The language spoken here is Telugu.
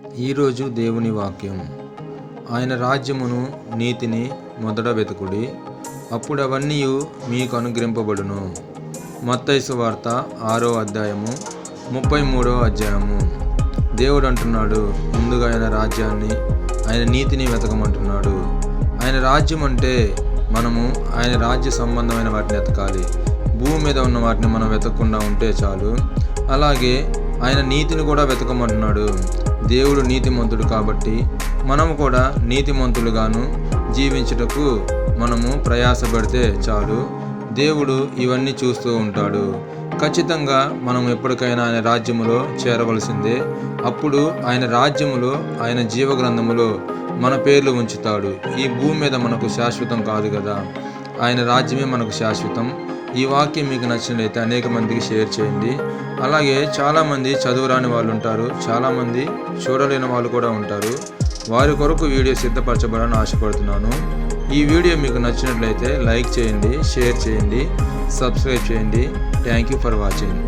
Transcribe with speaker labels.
Speaker 1: ఈరోజు దేవుని వాక్యం. ఆయన రాజ్యమును నీతిని మొదట వెతుకుడి, అప్పుడు అవన్నీ మీకు అనుగ్రహింపబడును. మత్తయి సువార్త 6వ అధ్యాయము 33వ అధ్యాయము. దేవుడు అంటున్నాడు, ముందుగా ఆయన రాజ్యాన్ని, ఆయన నీతిని వెతకమంటున్నాడు. ఆయన రాజ్యం అంటే మనము ఆయన రాజ్య సంబంధమైన వాటిని వెతకాలి. భూమి మీద ఉన్న వాటిని మనం వెతకకుండా ఉంటే చాలు. అలాగే ఆయన నీతిని కూడా వెతకమంటున్నాడు. దేవుడు నీతిమంతుడు కాబట్టి మనము కూడా నీతిమంతులుగాను జీవించుటకు మనము ప్రయాసపడితే చాలు. దేవుడు ఇవన్నీ చూస్తూ ఉంటాడు. ఖచ్చితంగా మనం ఎప్పటికైనా ఆయన రాజ్యములో చేరవలసిందే. అప్పుడు ఆయన రాజ్యములో, ఆయన జీవగ్రంథములో మన పేర్లు ఉంచుతాడు. ఈ భూమి మీద మనకు శాశ్వతం కాదు కదా, ఆయన రాజ్యమే మనకు శాశ్వతం. ఈ వాక్యం మీకు నచ్చినట్లయితే అనేక మందికి షేర్ చేయండి. అలాగే చాలామంది చదువురాని వాళ్ళు ఉంటారు, చాలామంది చూడలేని వాళ్ళు కూడా ఉంటారు. వారి కొరకు వీడియో సిద్ధపరచబడాలని ఆశపడుతున్నాను. ఈ వీడియో మీకు నచ్చినట్లయితే లైక్ చేయండి, షేర్ చేయండి, సబ్స్క్రైబ్ చేయండి. Thank you for watching.